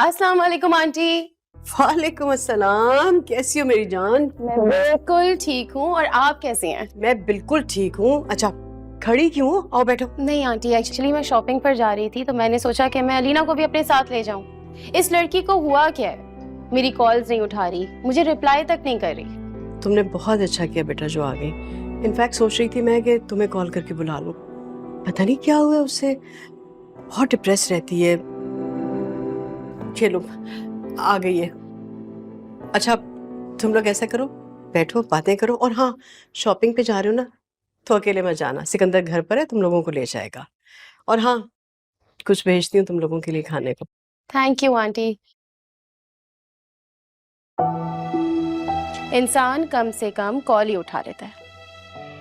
अस्सलाम वालेकुम आंटी। वालेकुम अस्सलाम, कैसी हो मेरी जान? मैं बिल्कुल ठीक हूँ, और आप कैसी हैं? मैं बिल्कुल ठीक हूँ। अच्छा, खड़ी क्यों हो? आओ बैठो। नहीं आंटी, एक्चुअली मैं शॉपिंग पर जा रही थी तो मैंने सोचा कि मैं अलीना को भी अपने साथ ले जाऊं। इस लड़की को हुआ क्या है, मेरी कॉल्स नहीं उठा रही, मुझे रिप्लाई तक नहीं कर रही। तुमने बहुत अच्छा किया बेटा जो आ गई। इनफैक्ट सोच रही थी मैं कि तुम्हें कॉल करके बुला लूं। पता नहीं क्या हुआ उससे, बहुत डिप्रेस रहती है। चलो आ गई है। अच्छा, तुम लोग ऐसा करो, बैठो बातें करो, और हाँ, शॉपिंग पे जा रहे हो ना तो अकेले मत जाना, सिकंदर घर पर है, तुम लोगों को ले जाएगा। और हाँ, कुछ भेजती हूँ तुम लोगों के लिए खाने को। Thank you aunty. इंसान कम से कम कॉल ही उठा लेता है,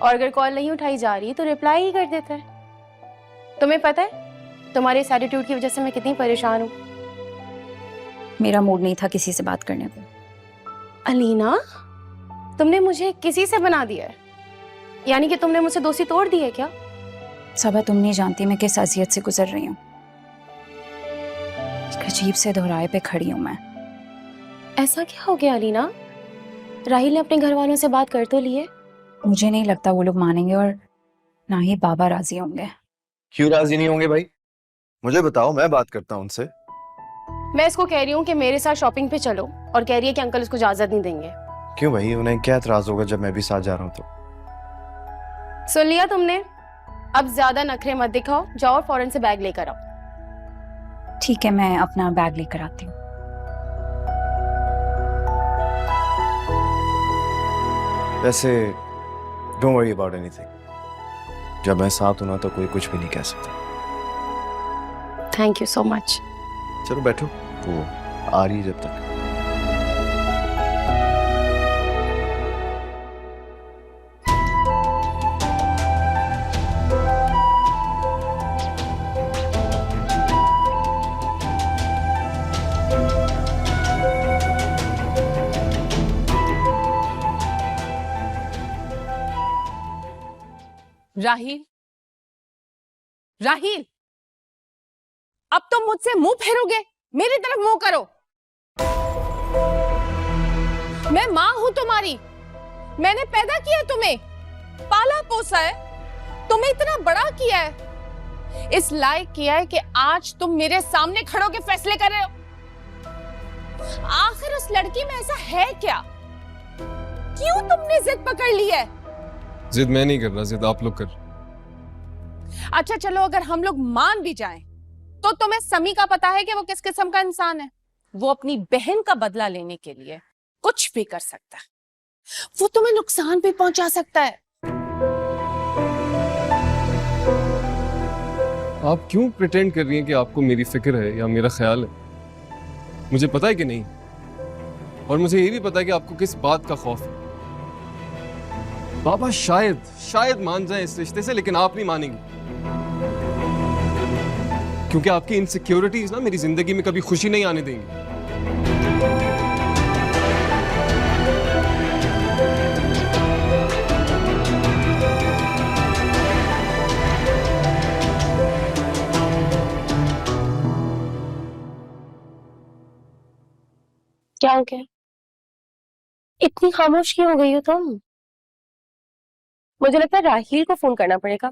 और अगर कॉल नहीं उठाई जा रही तो रिप्लाई ही कर देता है। तुम्हें पता है तुम्हारे इस एटीट्यूड की वजह से मैं कितनी परेशान हूँ। मेरा मूड नहीं था किसी से बात करने को। अलीना, तुमने मुझे किसी से बना दिया है? यानी कि तुमने मुझसे दोस्ती तोड़ दी है क्या? सबा, तुम नहीं जानती मैं किस अजियत से गुजर रही हूँ। एक अजीब से दोहराए पे खड़ी हूँ मैं। ऐसा क्या हो गया अलीना? राहिल ने अपने घर वालों से बात कर तो ली है? मुझे नहीं लगता वो लोग मानेंगे, और ना ही बाबा राजी होंगे। क्यों राजी नहीं होंगे भाई? मुझे बताओ, मैं बात करता हूँ उनसे। मैं इसको कह रही हूँ कि मेरे साथ शॉपिंग पे चलो, और कह रही है कि अंकल इसको इजाजत नहीं देंगे। क्यों भाई, उन्हें क्या एतराज होगा जब मैं भी साथ जा रहा हूँ तो? सुन लिया तुमने? अब ज्यादा नखरे मत दिखाओ, जाओ और फौरन से बैग लेकर आओ। ठीक है, मैं अपना बैग लेकर आती हूँ। वैसे डोंट वरी अबाउट एनीथिंग। जब मैं साथ हूं ना तो कोई कुछ भी नहीं कह सकता। Thank you so much. चलो बैठो, वो आ रही है जब तक। राहिल, राहिल, अब तुम मुझसे मुंह फेरोगे? मेरी तरफ मुंह करो। मैं मां हूं तुम्हारी, मैंने पैदा किया तुम्हें, पाला पोसा है, तुम्हें इतना बड़ा किया है, इस लायक किया है कि आज तुम मेरे सामने खड़े होकर फैसले कर रहे हो। आखिर उस लड़की में ऐसा है क्या? क्यों तुमने जिद पकड़ ली है? जिद मैं नहीं कर रहा, जिद आप लोग कर। अच्छा चलो, अगर हम लोग मान भी जाएं, तो तुम्हें समी का पता है कि वो किस किस्म का इंसान है? वो अपनी बहन का बदला लेने के लिए कुछ भी कर सकता है, वो तुम्हें नुकसान भी पहुंचा सकता है। आप क्यों प्रिटेंड कर रही हैं कि आपको मेरी फिक्र है या मेरा ख्याल है? मुझे पता है कि नहीं, और मुझे ये भी पता है कि आपको किस बात का खौफ है। बाबा शायद मान जाए इस रिश्ते से, लेकिन आप नहीं मानेंगी, क्योंकि आपकी इनसिक्योरिटीज ना मेरी जिंदगी में कभी खुशी नहीं आने देंगी। क्या हो गया? इतनी खामोश क्यों हो गई हो तुम? मुझे लगता है राहिल को फोन करना पड़ेगा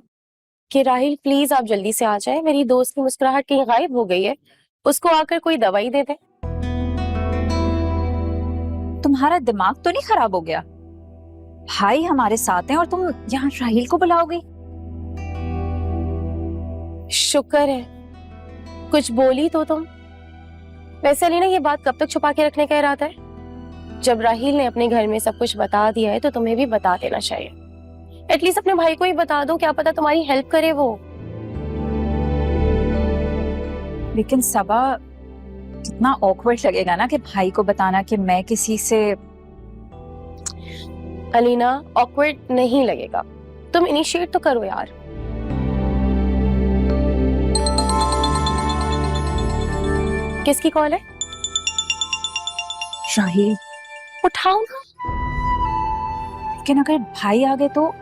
कि राहिल प्लीज आप जल्दी से आ जाए, मेरी दोस्त की मुस्कुराहट कहीं गायब हो गई है, उसको आकर कोई दवाई दे दे। तुम्हारा दिमाग तो नहीं खराब हो गया? भाई हमारे साथ हैं और तुम यहाँ राहिल को बुलाओगी? शुक्र है कुछ बोली तो तुम। वैसे अलीना, ये बात कब तक छुपा के रखने का इरादा है? जब राहिल ने अपने घर में सब कुछ बता दिया है तो तुम्हें भी बता देना चाहिए। एटलीस्ट अपने भाई को ही बता दो, क्या पता तुम्हारी हेल्प करे वो। लेकिन सबा, कितना ऑकवर्ड लगेगा ना कि भाई को बताना कि मैं किसी से। अलीना, ऑकवर्ड नहीं लगेगा, तुम इनिशिएट तो करो यार। किसकी कॉल है? राहिल। उठाओ ना। लेकिन अगर भाई आ गए तो?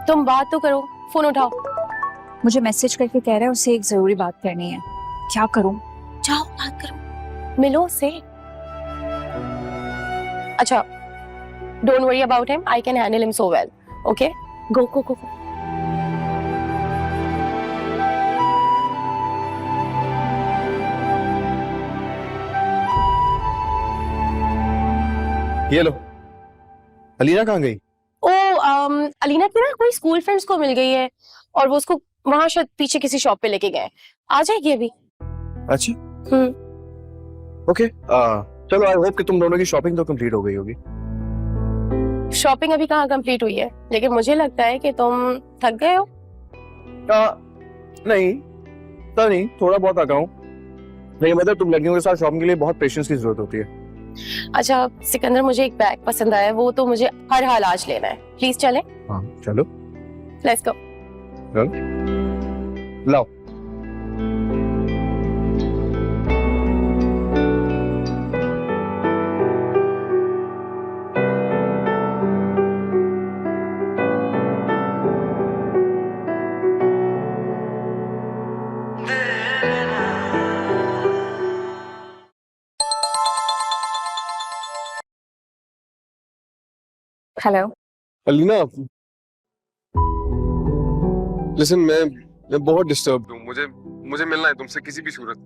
तुम बात तो करो, फोन उठाओ। मुझे मैसेज करके कह रहा है उससे एक जरूरी बात करनी है। क्या करूं? जाओ बात करो, मिलो उससे। अच्छा, don't worry about him, I can handle him so well. Okay, go go go. ये लो। अलीना कहाँ गई? अलीना की ना कोई स्कूल फ्रेंड्स को मिल गई है और वो उसको वहां शायद पीछे किसी शॉप पे लेके गए। आ जाएगी अभी। अच्छा, ओके। चलो, आई होप कि तुम दोनों की शॉपिंग तो कंप्लीट हो गई होगी। शॉपिंग अभी कहाँ कंप्लीट हुई है, लेकिन मुझे लगता है कि तुम थक गए हो। नहीं, तो नहीं, थोड़ा बहुत थका हूँ। नहीं मतलब तुम लड़कियों के साथ शॉपिंग के लिए बहुत पेशेंस की जरूरत होती है। अच्छा सिकंदर, मुझे एक बैग पसंद आया है, वो तो मुझे हर हाल आज लेना है। प्लीज चलें? हाँ चलो, लेट्स गो। लाओ। हेलो। अलीना, लिसन, मैं बहुत डिस्टर्ब हूँ। मुझे मिलना है तुमसे किसी भी सूरत।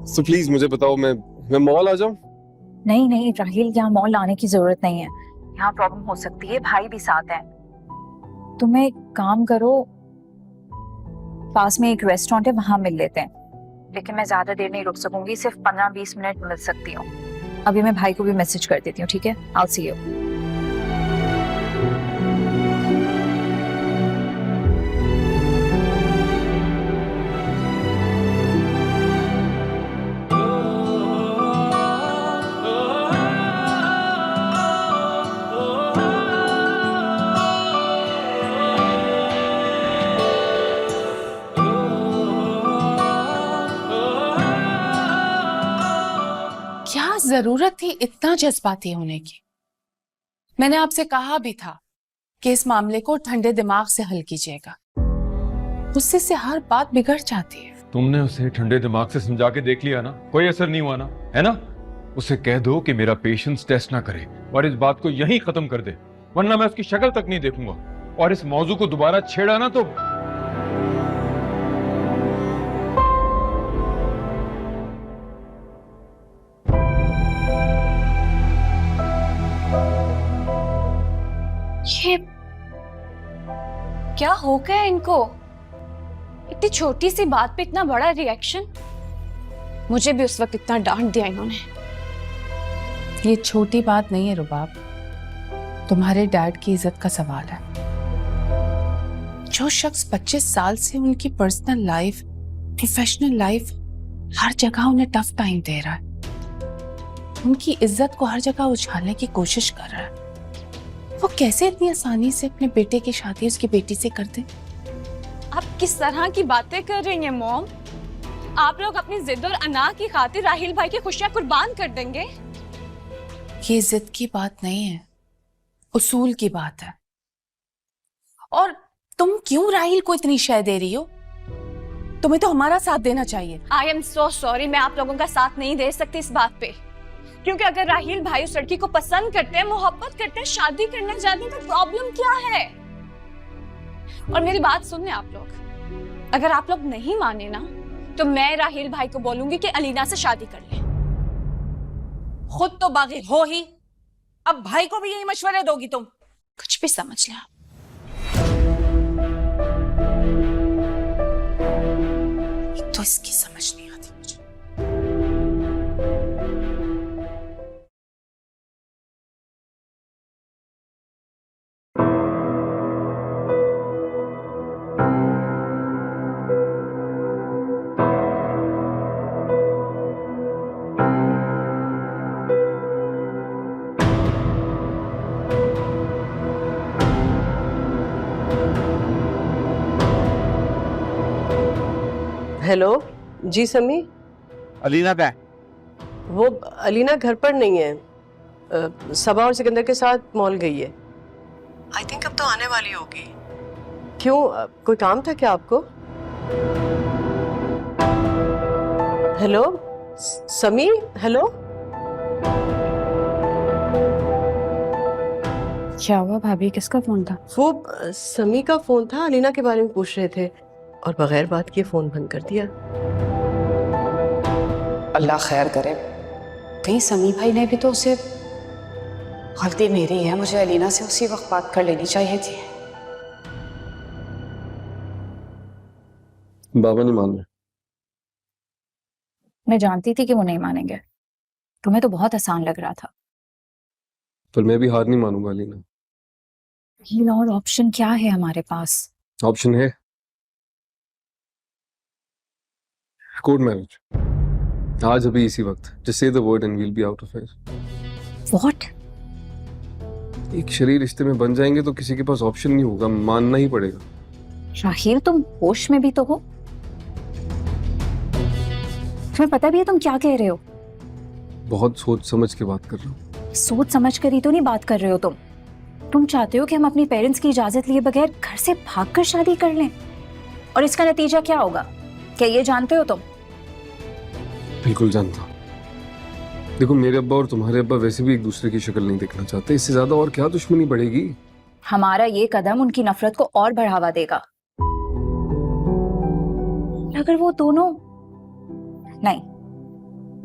सो प्लीज मुझे बताओ, मैं मॉल आ जाऊँ? नहीं नहीं राहिल, यहाँ मॉल आने की जरूरत नहीं है। यहाँ प्रॉब्लम हो सकती है, भाई भी साथ है। तुम एक काम करो, पास में एक रेस्टोरेंट है, वहां मिल लेते हैं। लेकिन मैं ज्यादा देर नहीं रुक सकूंगी, सिर्फ 15-20 मिनट मिल सकती हूँ। अभी मैं भाई को भी मैसेज कर देती हूँ, ठीक है? I will see you. क्या जरूरत थी इतना जज्बाती होने की? मैंने आपसे कहा भी था कि इस मामले को ठंडे दिमाग से हल कीजिएगा। गुस्से से हर बात बिगड़ जाती है। तुमने उसे ठंडे दिमाग से समझा के देख लिया ना, कोई असर नहीं हुआ ना, है ना? उसे कह दो कि मेरा पेशेंस टेस्ट ना करे और इस बात को यहीं खत्म कर दे, वरना मैं उसकी शक्ल तक नहीं देखूंगा। और इस मौजू को दोबारा छेड़ा ना तो ये क्या हो गया इनको? इतनी छोटी सी बात पे इतना बड़ा रिएक्शन। मुझे भी उस वक्त इतना डांट दिया इन्होंने। ये छोटी बात नहीं है रुबाब, तुम्हारे डैड की इज्जत का सवाल है। जो शख्स 25 साल से उनकी पर्सनल लाइफ, प्रोफेशनल लाइफ, हर जगह उन्हें टफ टाइम दे रहा है, उनकी इज्जत को हर जगह उछालने की कोशिश कर रहा है, वो कैसे इतनी आसानी से अपने बेटे की शादी उसकी बेटी से कर दे? आप किस तरह की बातें कर रही हैं मॉम? आप लोग अपनी जिद और अना की खातिर राहिल भाई की खुशियां कुर्बान कर देंगे? ये जिद की बात नहीं है, उसूल की बात है। और तुम क्यों राहिल को इतनी शय दे रही हो? तुम्हें तो हमारा साथ देना चाहिए। आई एम सो सॉरी, मैं आप लोगों का साथ नहीं दे सकती इस बात पे। क्योंकि अगर राहिल भाई उस लड़की को पसंद करते हैं, मोहब्बत करते हैं, शादी करना चाहते हैं, तो प्रॉब्लम क्या है? और मेरी बात सुन लें आप लोग, अगर आप लोग नहीं माने ना तो मैं राहिल भाई को बोलूंगी कि अलीना से शादी कर ले। खुद तो बागी हो ही, अब भाई को भी यही मशवरे दोगी तुम? कुछ भी समझ ले आप। तो इसकी समझ नहीं आती मुझे। हेलो जी समी। अलीना का है? वो अलीना घर पर नहीं है, सबा और सिकंदर के साथ मॉल गई है। आई थिंक अब तो आने वाली होगी। क्यों, कोई काम था क्या आपको? हेलो समी, हेलो। क्या हुआ भाभी, किसका फोन था? वो समी का फोन था, अलीना के बारे में पूछ रहे थे और बगैर बात किए फोन बंद कर दिया। अल्लाह खैर करे, कहीं समी भाई ने भी तो उसे, गलती मेरी है, मुझे अलीना से उसी वक्त बात कर लेनी चाहिए थी। बाबा नहीं मान रहे। मैं जानती थी कि वो नहीं मानेंगे। तुम्हें तो बहुत आसान लग रहा था। पर मैं भी हार नहीं मानूंगा अलीना। ये और ऑप्शन क्या है हमारे पास? ऑप्शन है कोर्ट मैरिज, आज अभी इसी वक्त। Just say the word and we'll be out of here. What? एक शरीर रिश्ते में बन जाएंगे तो किसी के पास ऑप्शन नहीं होगा, मानना ही पड़ेगा। राहील, तुम होश में भी तो हो? तुम्हें पता भी है तुम क्या कह रहे हो? बहुत सोच समझ के बात कर रहा हूँ। सोच समझ कर ही तो नहीं बात कर रहे हो तुम चाहते हो कि हम अपनी पेरेंट्स की इजाजत लिए बगैर घर से भागकर शादी कर लें, और इसका नतीजा क्या होगा, क्या ये जानते हो तुम? बिल्कुल जानता हूँ। देखो, मेरे अब्बा और तुम्हारे अब्बा वैसे भी एक दूसरे की शक्ल नहीं देखना चाहते, इससे ज्यादा और क्या दुश्मनी बढ़ेगी? हमारा ये कदम उनकी नफरत को और बढ़ावा देगा। अगर वो दोनों, नहीं,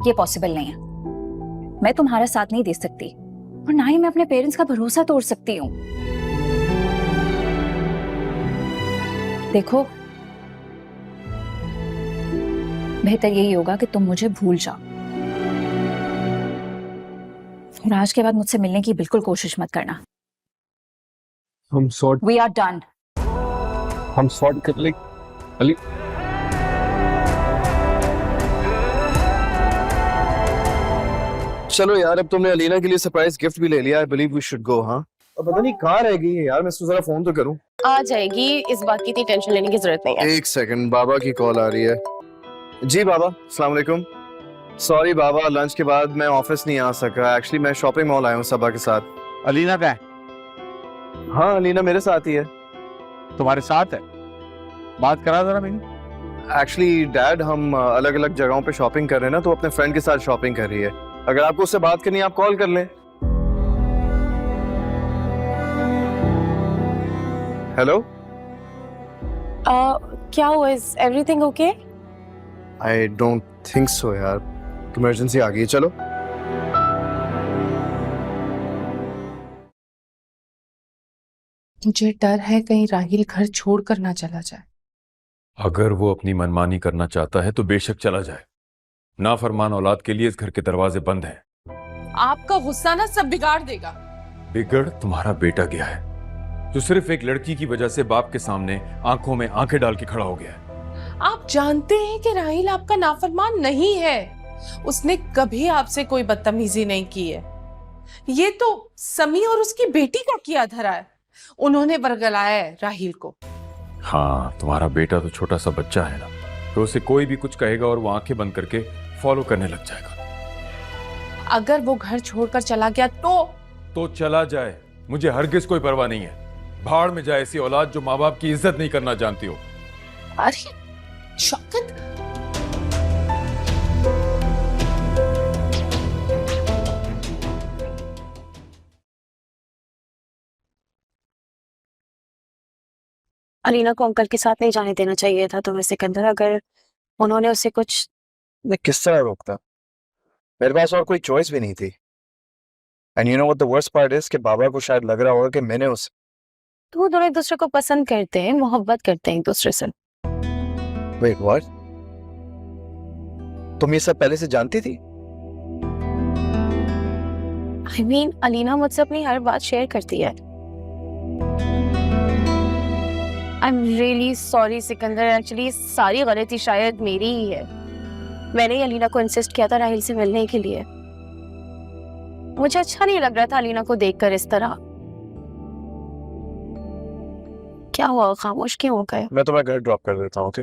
ये पॉसिबल नहीं है। मैं तुम्हारा साथ नहीं दे सकती और ना ही मैं अपने पेरेंट्स का भरोसा तोड़ सकती हूँ। देखो, बेहतर यही होगा कि तुम मुझे भूल जाओ और आज के बाद मुझसे मिलने की बिल्कुल कोशिश मत करना। हम सॉर्ट वी आर डन। हम सॉर्ट कर ले अली। चलो यार, अब तुमने अलीना के लिए सरप्राइज गिफ्ट भी ले लिया। I believe we should go. हाँ, अब पता नहीं कहाँ रह गई है यार, मैं उसको जरा फोन तो करूं। आ जाएगी, इस बात की इतनी टेंशन लेने की जरूरत नहीं है। एक सेकंड, बाबा की कॉल आ रही है। जी बाबा, अस्सलाम वालेकुम। सॉरी बाबा, लंच के बाद मैं ऑफिस नहीं आ सका। एक्चुअली मैं शॉपिंग मॉल आया हूँ सबा के साथ। अलीना का है? हाँ, अलीना मेरे साथ ही है। तुम्हारे साथ है? बात करा जरा मेरी। एक्चुअली डैड, हम अलग अलग जगहों पे शॉपिंग कर रहे हैं ना, तो अपने फ्रेंड के साथ शॉपिंग कर रही है। अगर आपको उससे बात करनी है आप कॉल कर लें। हेलो, क्या हुआ? Is everything okay? I don't think so यार, इमरजेंसी आ गई है। चलो। मुझे डर है कहीं राहिल घर छोड़कर ना चला जाए। अगर वो अपनी मनमानी करना चाहता है तो बेशक चला जाए। नाफरमान औलाद के लिए इस घर के दरवाजे बंद हैं। आपका गुस्सा ना सब बिगाड़ देगा। बिगड़ तुम्हारा बेटा गया है, जो सिर्फ एक लड़की की वजह से बाप के सामने आंखों में आंखें डाल के खड़ा हो गया है। आप जानते हैं कि राहिल आपका नाफरमान नहीं है। उसने कभी आपसे कोई बदतमीजी नहीं की है। ये तो समी और उसकी बेटी का किया धरा है। उन्होंने बरगलाया है राहिल को। हाँ, तुम्हारा बेटा तो छोटा सा बच्चा है ना, तो उसे कोई भी कुछ कहेगा और वो आंखें बंद करके फॉलो करने लग जाएगा। अगर वो घर छोड़कर चला गया तो चला जाए, मुझे हरगिज कोई परवाह नहीं है। भाड़ में जाए ऐसी औलाद जो माँ बाप की इज्जत नहीं करना जानती हो। अरे शौकत, अलीना को अंकल के साथ नहीं जाने देना चाहिए था तुम्हें सिकंदर। अगर उन्होंने उसे कुछ, मैं किस तरह रोकता? मेरे पास और कोई चॉइस भी नहीं थी। And you know what the worst part is कि बाबा को शायद लग रहा होगा कि मैंने उस तो वो दोनों एक दूसरे को पसंद करते हैं, मोहब्बत करते हैं एक दूसरे से। Wait what? तुम ये सब पहले से जानती थी? I mean, अलीना मुझसे अपनी हर बात शेयर करती है। I'm really sorry Sikandar, actually सारी गलती शायद मेरी ही है। मैंने ही अलीना को इंसिस्ट किया था राहिल से मिलने के लिए। मुझे अच्छा नहीं लग रहा था अलीना को देखकर इस तरह। क्या हुआ, खामोश क्यों हो गए? मैं तुम्हें घर ड्रॉप कर देता हूँ। ओके?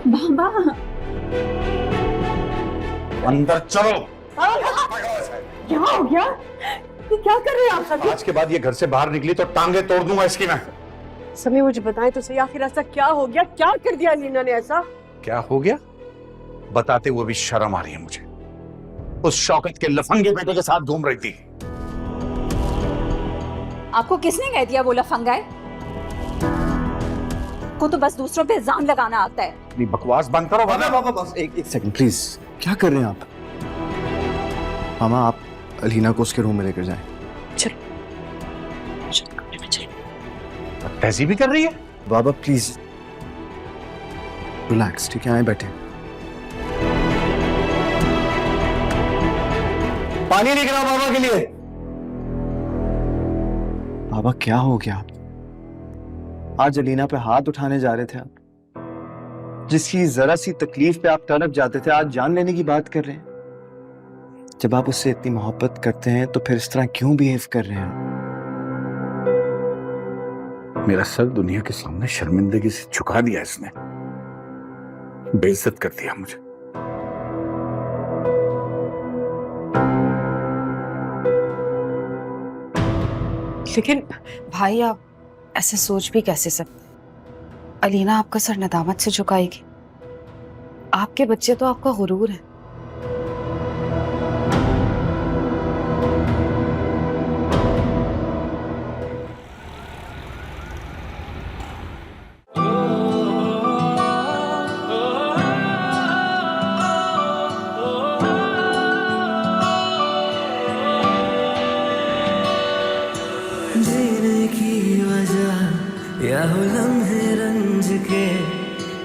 बाबा, अंदर चलो। क्या हो गया? ये क्या कर रहे हैं आप सभी? आज के बाद ये घर से बाहर निकली तो टांगे तोड़ दूंगा इसकी मैं। सभी मुझे बताएं तो सही, आखिर ऐसा क्या हो गया? क्या कर दिया अलीना ने ऐसा? क्या हो गया बताते हुए भी शर्म आ रही है मुझे। उस शौकत के लफंगे बेटे के साथ घूम रही थी। आपको किसने कह दिया वो लफंगा है? को तो बस दूसरों पे इल्जाम लगाना आता है। अपनी बकवास बंद करो वरना। बाबा बस एक सेकंड प्लीज। क्या कर रहे हैं आप? मामा आप अलीना को उसके रूम में लेकर जाएं। तहजीब भी कर रही है। बाबा प्लीज रिलैक्स, ठीक है? आए बैठे। पानी लेकर आओ बाबा के लिए। बाबा क्या हो गया? आज अलीना पे हाथ उठाने जा रहे थे आप। जिसकी जरा सी तकलीफ पे आप तड़प जाते थे, आज जान लेने की बात कर रहे हैं। जब आप उससे इतनी मोहब्बत करते हैं तो फिर इस तरह क्यों बिहेव कर रहे हैं? मेरा सर दुनिया के सामने शर्मिंदगी से झुका दिया इसने। बेइज्जत कर दिया मुझे। लेकिन भाई आप ऐसे सोच भी कैसे सकते? अलीना आपका सर नदामत से झुकाएगी। आपके बच्चे तो आपका गुरूर है। जीने की वजह या हो लम्हे रंज के,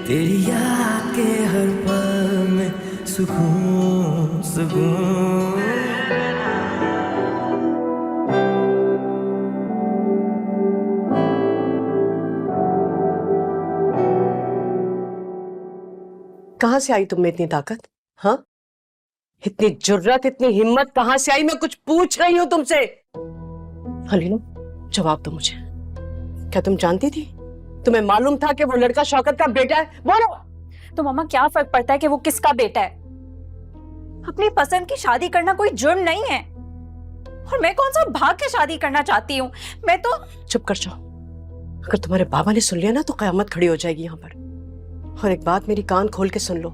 तेरी याद के हर पल में सुकून सुकून। कहां से आई तुम में इतनी ताकत? हाँ, इतनी जुर्रत, इतनी हिम्मत कहां से आई? मैं कुछ पूछ रही हूं तुमसे। अलीना जवाब दो मुझे। क्या तुम जानती थी? तुम्हें मालूम था कि वो लड़का शौकत का बेटा है? बोलो। तो मामा क्या फर्क पड़ता है कि वो किसका बेटा है? अपनी पसंद की शादी करना कोई जुर्म नहीं है। और मैं कौन सा भाग के शादी करना चाहती हूँ? मैं तो चुप कर जाओ। अगर तुम्हारे बाबा ने सुन लिया ना तो कयामत खड़ी हो जाएगी यहाँ पर। और एक बात मेरी कान खोल के सुन लो,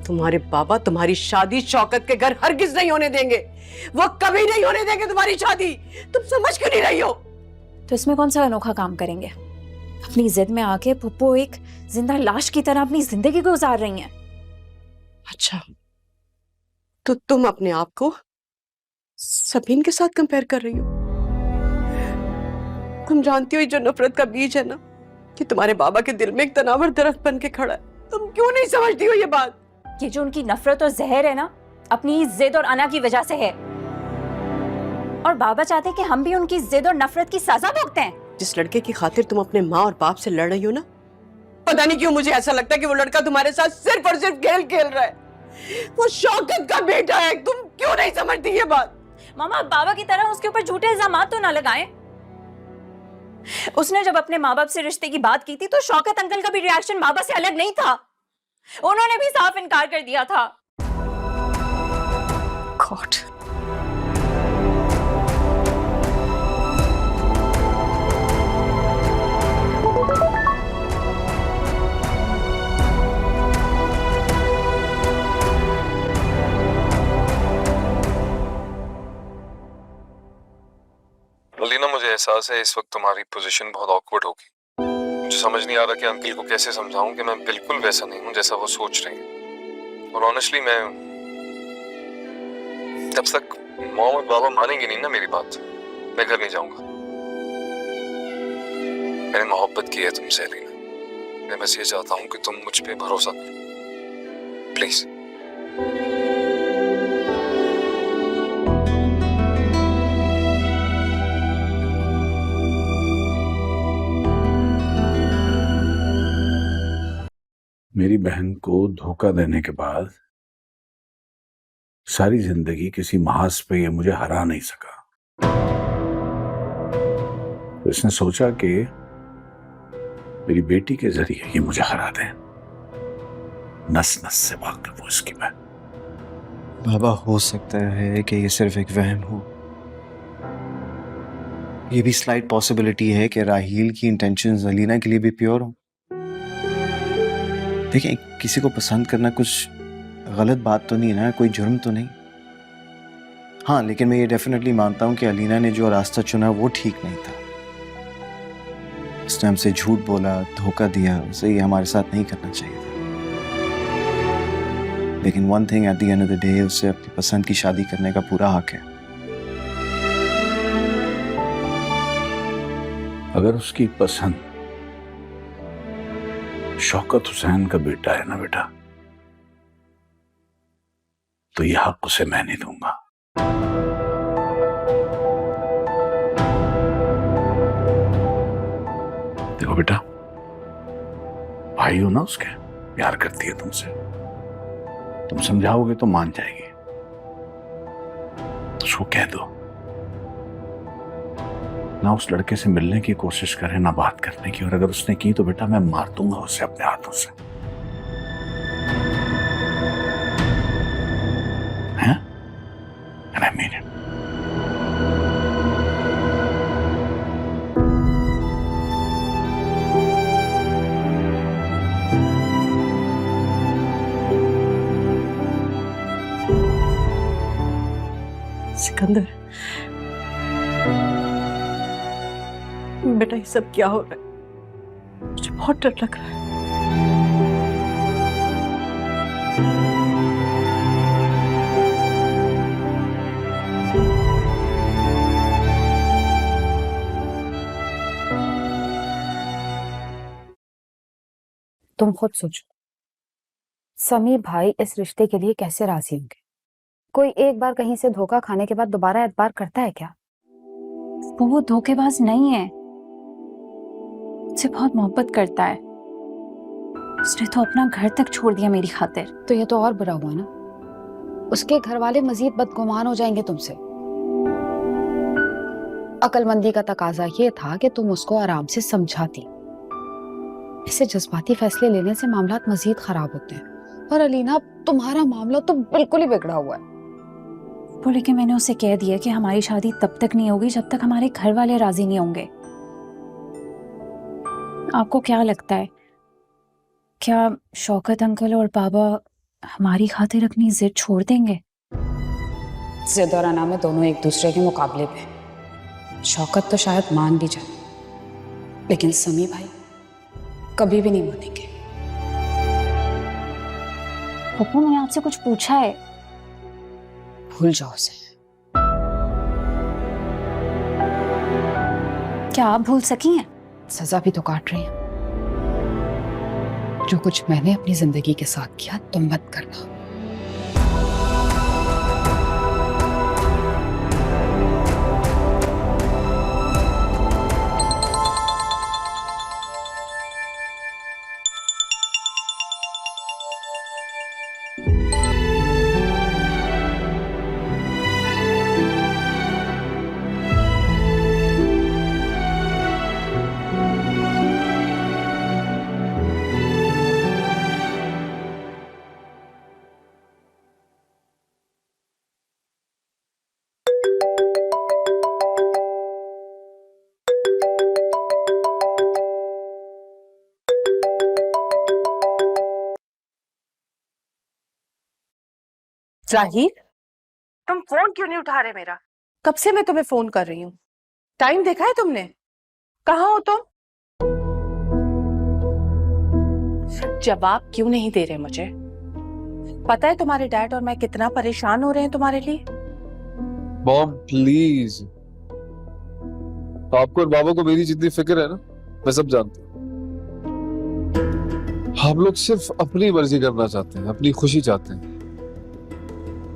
तुम्हारे बाबा तुम्हारी शादी शौकत के घर हरगिज नहीं होने देंगे। वो कभी नहीं होने देंगे तुम्हारी शादी। तुम समझ क्यों नहीं रही हो? तो इसमें कौन सा अनोखा काम करेंगे? अपनी जिद में आके पुप्पो एक जिंदा लाश की तरह अपनी जिंदगी गुजार रही हैं। अच्छा, तो तुम अपने आप को सबीन के साथ कंपेयर कर रही हो? तुम जानती हो ये जो नफरत का बीज है ना, कि तुम्हारे बाबा के दिल में एक तनावर दरख्त बन के खड़ा है। तुम क्यों नहीं समझती हो ये बात? ये जो उनकी नफरत और जहर है ना, अपनी जिद और अना की वजह से है। और बाबा चाहते हैं कि हम भी उनकी जिद और नफरत की सजा भुगतें हैं। जिस लड़के की खातिर तुम अपने माँ और बाप से लड़ रही हो ना, पता नहीं क्यों मुझे ऐसा लगता है कि वो लड़का तुम्हारे साथ सिर्फ और सिर्फ खेल खेल रहा है। वो शौकत का बेटा है। तुम क्यों नहीं समझती ये बात? मामा बाबा की तरह उसके ऊपर झूठे इल्जाम तो ना लगाएं। उसने जब अपने माँ बाप से रिश्ते की बात की थी तो शौकत अंकल का भी रिएक्शन बाबा से अलग नहीं था। उन्होंने भी साफ इनकार कर दिया था। गॉड। अलीना मुझे एहसास है इस वक्त तुम्हारी पोजीशन बहुत ऑकवर्ड होगी। मुझे समझ नहीं आ रहा कि अंकल को कैसे समझाऊं कि मैं बिल्कुल वैसा नहीं हूं जैसा वो सोच रहे हैं। और ऑनेस्टली मैं जब तक मॉम और बाबा मानेंगे नहीं ना मेरी बात, मैं घर नहीं जाऊंगा। मैंने मोहब्बत की है तुमसे अलीना। मैं बस ये चाहता हूं कि तुम मुझ पे भरोसा करो प्लीज। मेरी बहन को धोखा देने के बाद सारी जिंदगी किसी महाज पे ये मुझे हरा नहीं सका। तो इसने सोचा कि मेरी बेटी के जरिए ये मुझे हरा दे। नस नस से वाकिफ हूं इसकी मैं। बाबा हो सकता है कि ये सिर्फ एक वहम हो, ये भी स्लाइट पॉसिबिलिटी है कि राहील की इंटेंशंस अलीना के लिए भी प्योर हो। देखिए, किसी को पसंद करना कुछ गलत बात तो नहीं है ना, कोई जुर्म तो नहीं। हाँ, लेकिन मैं ये डेफिनेटली मानता हूँ कि अलीना ने जो रास्ता चुना वो ठीक नहीं था। उसने हमसे झूठ बोला, धोखा दिया, उसे ये हमारे साथ नहीं करना चाहिए था। लेकिन one thing, at the end of the day उसे अपनी पसंद की शादी करने का पूरा हक है। अगर उसकी पसंद शौकत हुसैन का बेटा है ना बेटा, तो यह हक उसे मैं नहीं दूंगा। देखो बेटा, भाई हो ना उसके, प्यार करती है तुमसे, तुम समझाओगे तो मान जाएगी। उसको कह दो ना उस लड़के से मिलने की कोशिश करे, ना बात करने की, और अगर उसने की तो बेटा मैं मार दूंगा उसे अपने हाथों से। हैं? And I mean it. Sikandar, बेटा ये सब क्या हो रहा है? मुझे बहुत डर लग रहा है। तुम खुद सोचो, समी भाई इस रिश्ते के लिए कैसे राजी होंगे? कोई एक बार कहीं से धोखा खाने के बाद दोबारा एतबार करता है क्या? वो धोखेबाज नहीं है, उससे बहुत मोहब्बत करता है। उसने तो अपना घर तक छोड़ दिया मेरी खातिर। तो ये तो और बुरा हुआ ना, उसके घर वाले मजीद बदगुमान हो जाएंगे तुमसे। अक्लमंदी का तकाजा ये था कि तुम उसको आराम से समझाती। ऐसे जज्बाती फैसले लेने से मामलात मजीद खराब होते हैं। और अलीना, तुम्हारा मामला तो बिल्कुल ही बिगड़ा हुआ है। वो लेकिन मैंने उसे कह दिया कि हमारी शादी तब तक नहीं होगी जब तक हमारे घर वाले राजी नहीं होंगे। आपको क्या लगता है, क्या शौकत अंकल और बाबा हमारी खातिर अपनी जिद छोड़ देंगे? जिद और अना में दोनों एक दूसरे के मुकाबले पे। शौकत तो शायद मान भी जाए, लेकिन समी भाई कभी भी नहीं मानेंगे। पप्पू, मैंने आपसे कुछ पूछा है। भूल जाओ उसे। क्या आप भूल सकी हैं? सजा भी तो काट रही है। जो कुछ मैंने अपनी जिंदगी के साथ किया तुम मत करना। राहील, तुम फोन क्यों नहीं उठा रहे मेरा? कब से मैं तुम्हें फोन कर रही हूँ। टाइम देखा है तुमने? कहाँ हो तुम? जवाब क्यों नहीं दे रहे मुझे? पता है तुम्हारे डैड और मैं कितना परेशान हो रहे हैं तुम्हारे लिए। मॉम प्लीज, आपको और बाबा को मेरी जितनी फिक्र है ना, मैं सब जानता हूँ। आप लोग सिर्फ अपनी मर्जी करना चाहते हैं, अपनी खुशी चाहते हैं,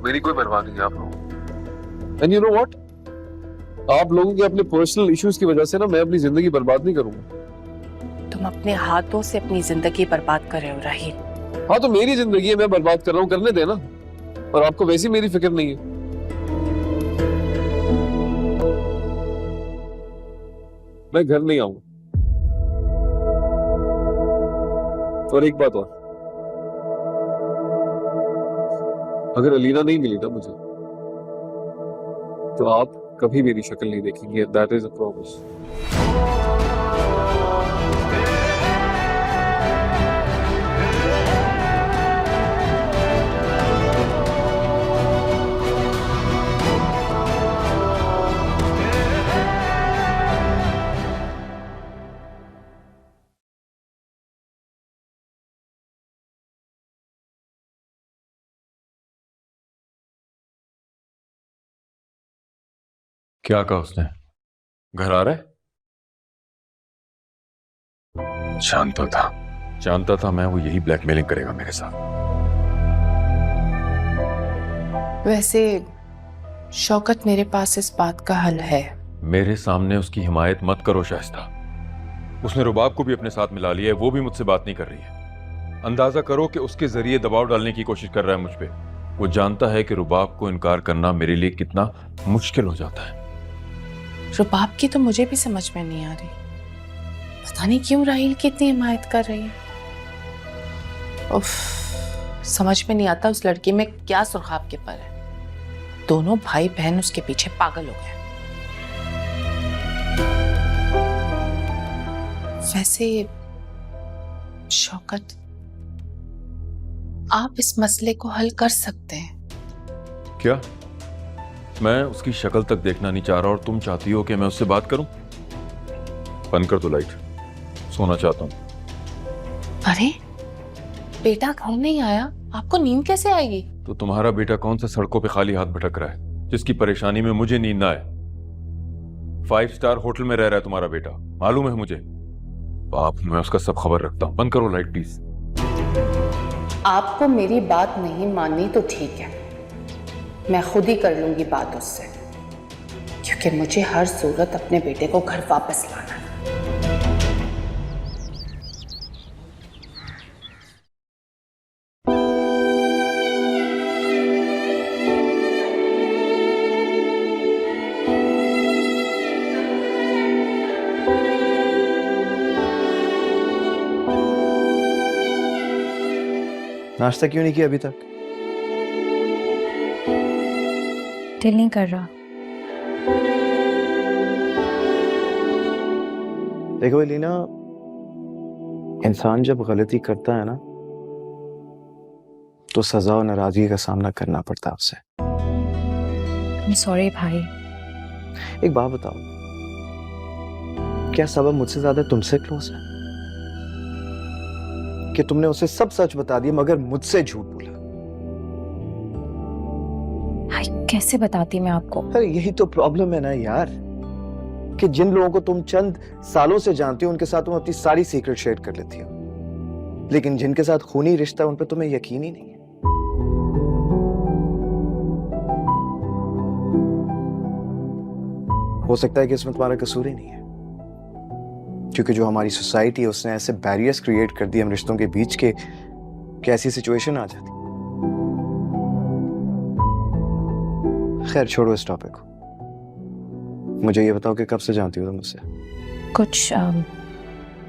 मेरी कोई परवाह नहीं है आप लोगों। एंड यू नो व्हाट, आप लोगों के अपने पर्सनल इश्यूज की वजह से ना मैं अपनी जिंदगी बर्बाद नहीं करूंगा। तुम अपने हाथों से अपनी जिंदगी बर्बाद कर रहे हो राहील। हाँ तो मेरी जिंदगी है, मैं बर्बाद कर रहा हूँ, करने देना। और आपको वैसी मेरी फिक्र नहीं है। मैं घर नहीं आऊंगा। और एक बात और, अगर अलीना नहीं मिली ना मुझे, तो आप कभी मेरी शक्ल नहीं देखेंगी, दैट इज अ प्रॉमिस। क्या कहा उसने? घर आ रहा है? जानता था मैं वो यही ब्लैकमेलिंग करेगा मेरे साथ। वैसे शौकत, मेरे पास इस बात का हल है। मेरे सामने उसकी हिमायत मत करो शाइस्ता। उसने रुबाब को भी अपने साथ मिला लिया है, वो भी मुझसे बात नहीं कर रही है। अंदाजा करो कि उसके जरिए दबाव डालने की कोशिश कर रहा है मुझ पे। वो जानता है कि रुबाब को इनकार करना मेरे लिए कितना मुश्किल हो जाता है। रुबाब की तो मुझे भी समझ में नहीं आ रही, पता नहीं क्यों राहिल की इतनी हिमायत कर रही है। उफ, समझ में नहीं आता उस लड़की में क्या सुर्खाब के पर है। दोनों भाई बहन उसके पीछे पागल हो गए। वैसे शौकत, आप इस मसले को हल कर सकते हैं। क्या? मैं उसकी शक्ल तक देखना नहीं चाह रहा और तुम चाहती हो कि मैं उससे बात करूं? बंद कर दो लाइट, सोना चाहता हूं। अरे बेटा घर नहीं आया, आपको नींद कैसे आएगी? तो तुम्हारा बेटा कौन सा सड़कों पे खाली हाथ भटक रहा है जिसकी परेशानी में मुझे नींद ना आए? 5 स्टार होटल में रह रहा है तुम्हारा बेटा, मालूम है मुझे। बाप, मैं उसका सब खबर रखता हूं। बंद करो लाइट प्लीज। आपको मेरी बात नहीं माननी तो ठीक है, मैं खुद ही कर लूंगी बात उससे, क्योंकि मुझे हर सूरत अपने बेटे को घर वापस लाना है। नाश्ता क्यों नहीं किया अभी तक? दिल नहीं कर रहा। देखो एलिना, इंसान जब गलती करता है ना तो सजा और नाराजगी का सामना करना पड़ता है उसे। I'm sorry भाई। एक बात बताओ, क्या सबब मुझसे ज्यादा तुमसे क्लोज है कि तुमने उसे सब सच बता दिया मगर मुझसे झूठ बोला? भाई कैसे बताती मैं आपको? अरे यही तो प्रॉब्लम है ना यार, कि जिन लोगों को तुम चंद सालों से जानती हो उनके साथ तुम अपनी सारी सीक्रेट शेयर कर लेती हो, लेकिन जिनके साथ खूनी रिश्ता है उन पर तुम्हें यकीन ही नहीं है। हो सकता है कि इसमें तुम्हारा कसूर ही नहीं है, क्योंकि जो हमारी सोसाइटी है उसने ऐसे बैरियर्स क्रिएट कर दिए हम रिश्तों के बीच के कि ऐसी सिचुएशन आ जाती। खैर छोड़ो इस टॉपिक को, मुझे ये बताओ कि कब से जानती हो तुम मुझसे?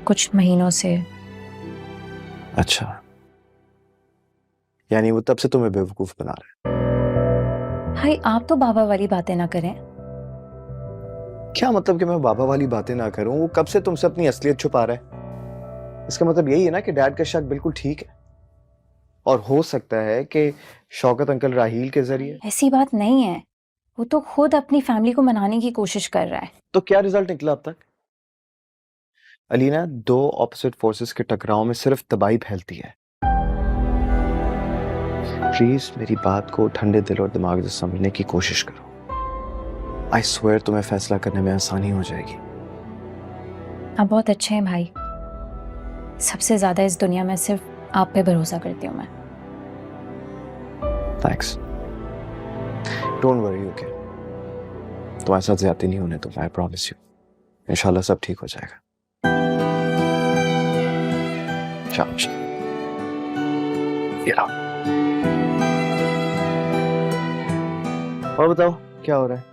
कुछ महीनों से। अच्छा, यानी वो तब से तुम्हें बेवकूफ बना रहे हैं। भाई आप तो बाबा वाली बातें ना करें। क्या मतलब कि मैं बाबा वाली बातें ना करूं? वो कब से तुमसे अपनी असलियत छुपा रहा है? इसका मतलब यही है ना कि डैड का शक बिल्कुल ठीक है, और हो सकता है कि शौकत अंकल राहील के जरिए। ऐसी बात नहीं है, वो तो खुद अपनी फैमिली को मनाने की कोशिश कर रहा है। तो क्या रिजल्ट निकला अब तक? अलीना, दो ऑपोजिट फोर्सेस के टकराव में सिर्फ तबाही फैलती है। प्लीज मेरी बात को ठंडे दिल और दिमाग से समझने की कोशिश करो। आई स्वेयर तुम्हें फैसला करने में आसानी हो जाएगी। आप बहुत अच्छे हैं भाई, सबसे ज्यादा इस दुनिया में सिर्फ आप पे भरोसा करती हूँ मैं। थैंक्स। Don't worry, okay? तुम्हारे साथ ज्यादती नहीं होने दूंगा, आई प्रॉमिस यू। इंशाल्लाह सब ठीक हो जाएगा। चलो ये लो। और बताओ क्या हो रहा है?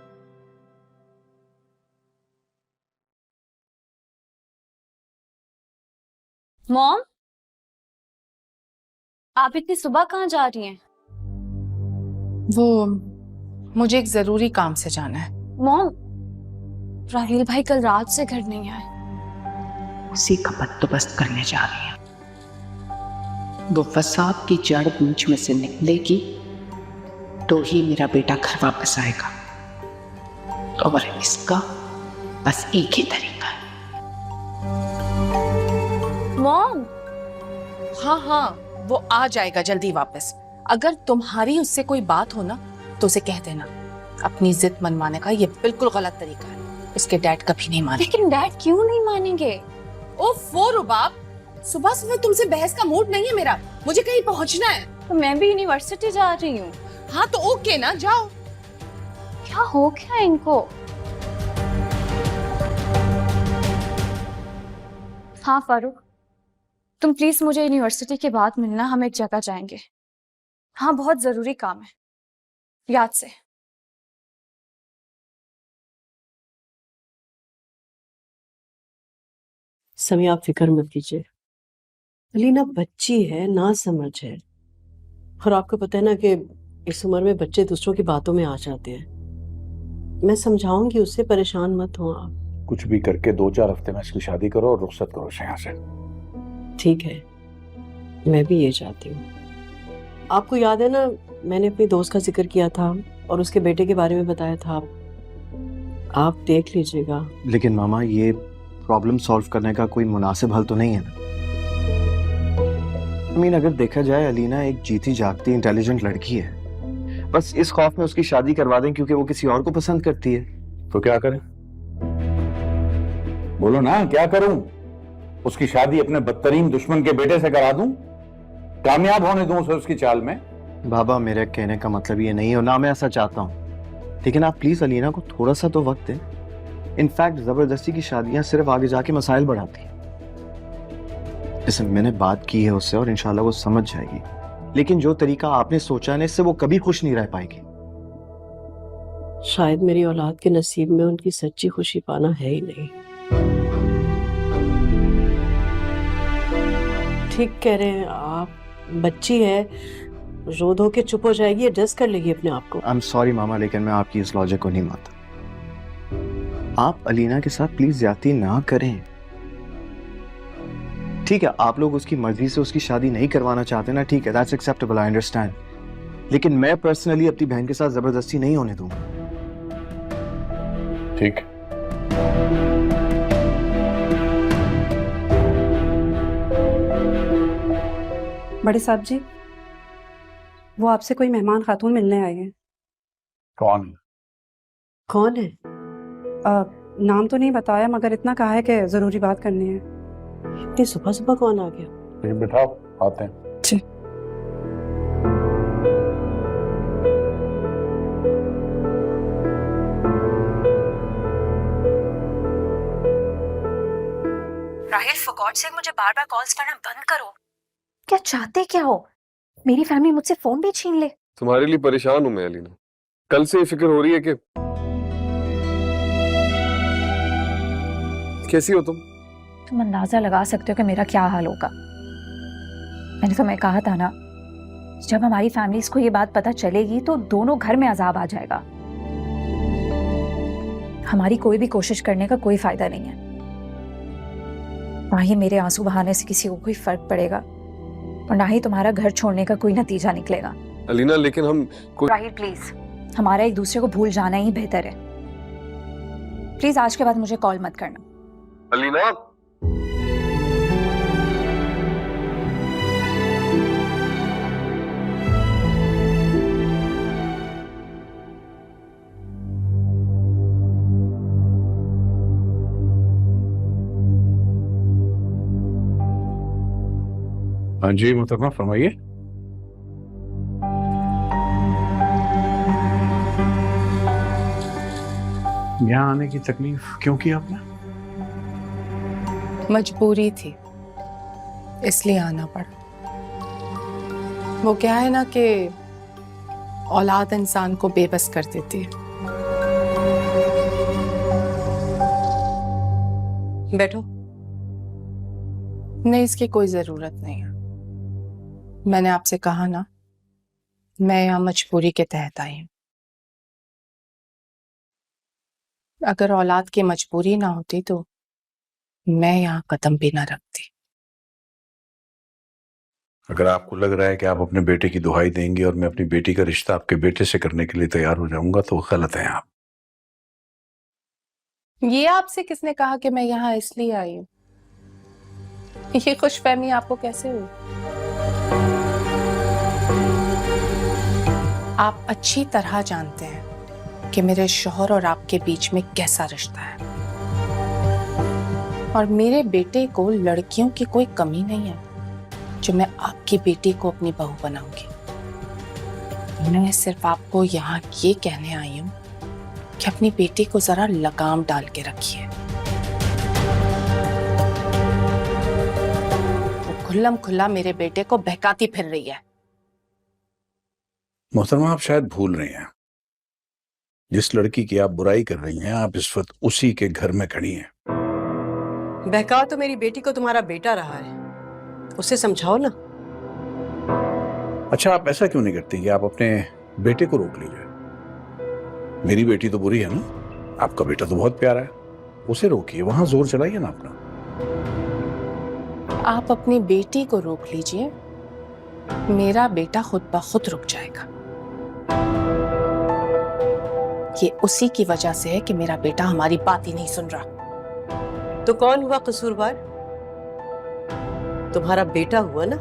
मॉम, आप इतनी सुबह कहाँ जा रही हैं? वो मुझे एक जरूरी काम से जाना है। मॉम, राहील भाई कल रात से घर नहीं आए। उसी का बंदोबस्त करने जा रही है। वो फसाद की जड़ बीच में से निकलेगी तो ही मेरा बेटा घर वापस आएगा। और इसका बस एक ही तरीका है। मॉम, हाँ हाँ, वो आ जाएगा जल्दी वापस। अगर तुम्हारी उससे कोई बात हो ना तो उसे कह देना। अपनी जिद मनवाने का ये बिल्कुल गलत तरीका है। उसके डैड कभी नहीं मानेंगे। लेकिन डैड क्यों नहीं मानेंगे? ओफो रुबाब, सुबह सुबह तुमसे बहस का मूड नहीं है मेरा। मुझे कहीं पहुंचना है। तो मैं भी यूनिवर्सिटी जा रही हूँ। हाँ तो ओके ना, जाओ। क्या हो गया इनको? हाँ फारूक, तुम प्लीज मुझे यूनिवर्सिटी के बाद मिलना। हम एक जगह जाएंगे। हाँ, बहुत जरूरी काम है, याद से। समय आप फिक्र मत कीजिए। अलीना बच्ची है, ना समझ है। और आपको पता है ना कि इस उम्र में बच्चे दूसरों की बातों में आ जाते हैं। मैं समझाऊंगी उससे, परेशान मत हो आप। कुछ भी करके 2-4 हफ्ते में इसकी शादी करो और रुखसत करो यहाँ से। ठीक है, मैं भी ये चाहती हूँ। आपको याद है ना, मैंने अपनी दोस्त का जिक्र किया था और उसके बेटे के बारे में बताया था। आप देख लीजिएगा। लेकिन मामा, ये प्रॉब्लम सॉल्व करने का कोई मुनासिब हल तो नहीं है ना। अगर देखा जाए, अलीना एक जीती जागती इंटेलिजेंट लड़की है। बस इस खौफ में उसकी शादी करवा दें क्योंकि वो किसी और को पसंद करती है। तो क्या करें? बोलो ना, क्या करूं? उसकी शादी अपने बदतरीन दुश्मन के बेटे से करा दूं? कामयाब होने दूं उसे उसकी चाल में? बाबा, मेरे कहने का मतलब ये नहीं है और ना मैं ऐसा चाहता हूँ। लेकिन आप प्लीज अलीना को थोड़ा सा तो वक्त दें। इनफैक्ट जबरदस्ती की शादियां सिर्फ आगे जाके मसाइल बढ़ाती हैं। जैसे मैंने बात की है उससे और इंशाल्लाह वो समझ जाएगी। लेकिन जो तरीका आपने सोचा है, इससे वो कभी खुश नहीं रह पाएगी। शायद मेरी औलाद के नसीब में उनकी सच्ची खुशी पाना है ही नहीं। ठीक कह रहे हैं आप, बच्ची है, रो धो के चुप हो जाएगी, एडजस्ट कर लेगी अपने आप को। आई एम सॉरी मामा, लेकिन मैं आपकी इस लॉजिक को नहीं मानता। आप अलीना के साथ प्लीज ज्यादती ना करें। ठीक है, आप लोग उसकी मर्जी से उसकी शादी नहीं करवाना चाहते ना, ठीक है, दैट्स एक्सेप्टेबल, आई अंडरस्टैंड। लेकिन मैं पर्सनली अपनी बहन के साथ जबरदस्ती नहीं होने दूंगा। ठीक। बड़े साहब जी, वो आपसे कोई मेहमान खातून मिलने आए हैं। कौन? कौन है? नाम तो नहीं बताया, मगर इतना कहा है कि जरूरी बात करनी है। इतनी सुबह सुबह कौन आ गया? बिठाओ, आते हैं। जी। राहिल, फॉर गॉड सेक मुझे बार बार कॉल्स करना बंद करो। क्या चाहते क्या हो? मेरी फैमिली मुझसे फोन भी छीन ले। तुम्हारे लिए परेशान हूं मैं अलीना। कल से फिक्र हो रही है कि कैसी हो तुम अंदाजा लगा सकते हो कि मेरा क्या हाल होगा। मैंने तुम्हें कहा था ना, जब हमारी फैमिलीज को ये बात पता चलेगी तो दोनों घर में अजाब आ जाएगा। हमारी कोई भी कोशिश करने का कोई फायदा नहीं है। ना ही मेरे आंसू बहाने से किसी को कोई फर्क पड़ेगा और ना ही तुम्हारा घर छोड़ने का कोई नतीजा निकलेगा। अलीना, लेकिन हम राहिल प्लीज, हमारा एक दूसरे को भूल जाना ही बेहतर है। प्लीज आज के बाद मुझे कॉल मत करना। अलीना, हाँ जी मुतरमा, फरमाइए। यहाँ आने की तकलीफ क्यों की आपने? मजबूरी थी, इसलिए आना पड़ा। वो क्या है ना कि औलाद इंसान को बेबस कर देती है। बैठो। नहीं, इसकी कोई जरूरत नहीं है। मैंने आपसे कहा ना, मैं यहाँ मजबूरी के तहत आई हूँ। अगर औलाद की मजबूरी ना होती तो मैं यहाँ कदम भी ना रखती। अगर आपको लग रहा है कि आप अपने बेटे की दुहाई देंगे और मैं अपनी बेटी का रिश्ता आपके बेटे से करने के लिए तैयार हो जाऊंगा तो गलत है आप। ये आपसे किसने कहा कि मैं यहाँ इसलिए आई हूँ? ये खुशफहमी आपको कैसे हुई? आप अच्छी तरह जानते हैं कि मेरे शौहर और आपके बीच में कैसा रिश्ता है, और मेरे बेटे को लड़कियों की कोई कमी नहीं है जो मैं आपकी बेटी को अपनी बहू बनाऊंगी। मैं सिर्फ आपको यहाँ ये कहने आई हूँ कि अपनी बेटी को जरा लगाम डाल के रखिए। वो खुल्लम खुल्ला मेरे बेटे को बहकाती फिर रही है। मोहतरमा, आप शायद भूल रही हैं, जिस लड़की की आप बुराई कर रही हैं आप इस वक्त उसी के घर में खड़ी हैं। बहका तो मेरी बेटी को तुम्हारा बेटा रहा है, उसे समझाओ ना। अच्छा, आप ऐसा क्यों नहीं करती कि आप अपने बेटे को रोक लीजिए? मेरी बेटी तो बुरी है ना, आपका बेटा तो बहुत प्यारा है, उसे रोकिए, वहां जोर चलाइए ना अपना। आप अपनी बेटी को रोक लीजिए, मेरा बेटा खुद ब खुद रुक जाएगा। ये उसी की वजह से है कि मेरा बेटा हमारी बात ही नहीं सुन रहा। तो कौन हुआ कसूरवार? तुम्हारा बेटा हुआ ना,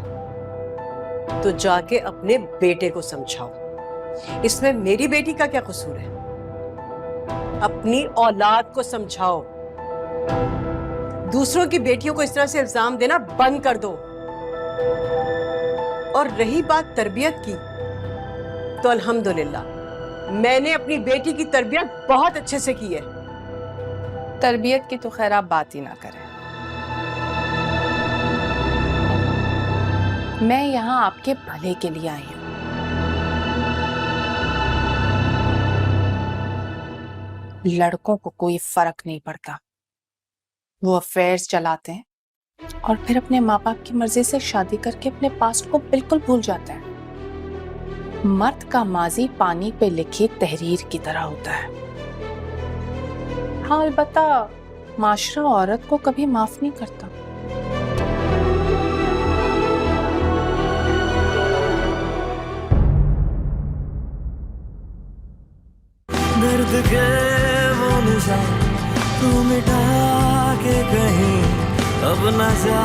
तो जाके अपने बेटे को समझाओ। इसमें मेरी बेटी का क्या कसूर है? अपनी औलाद को समझाओ। दूसरों की बेटियों को इस तरह से इल्जाम देना बंद कर दो। और रही बात तरबियत की, तो अल्हम्दुलिल्लाह मैंने अपनी बेटी की तरबियत बहुत अच्छे से की है। तरबियत की तो खैर आप बात ही ना करें। मैं यहाँ आपके भले के लिए आई हूँ। लड़कों को कोई फर्क नहीं पड़ता, वो अफेयर्स चलाते हैं और फिर अपने माँ बाप की मर्जी से शादी करके अपने पास्ट को बिल्कुल भूल जाते हैं। मर्द का माजी पानी पे लिखी तहरीर की तरह होता है। हाँ, अलबत्ता माशरा औरत को कभी माफ नहीं करता। दर्द के वो निशान तू मिटा के कहीं अब न जा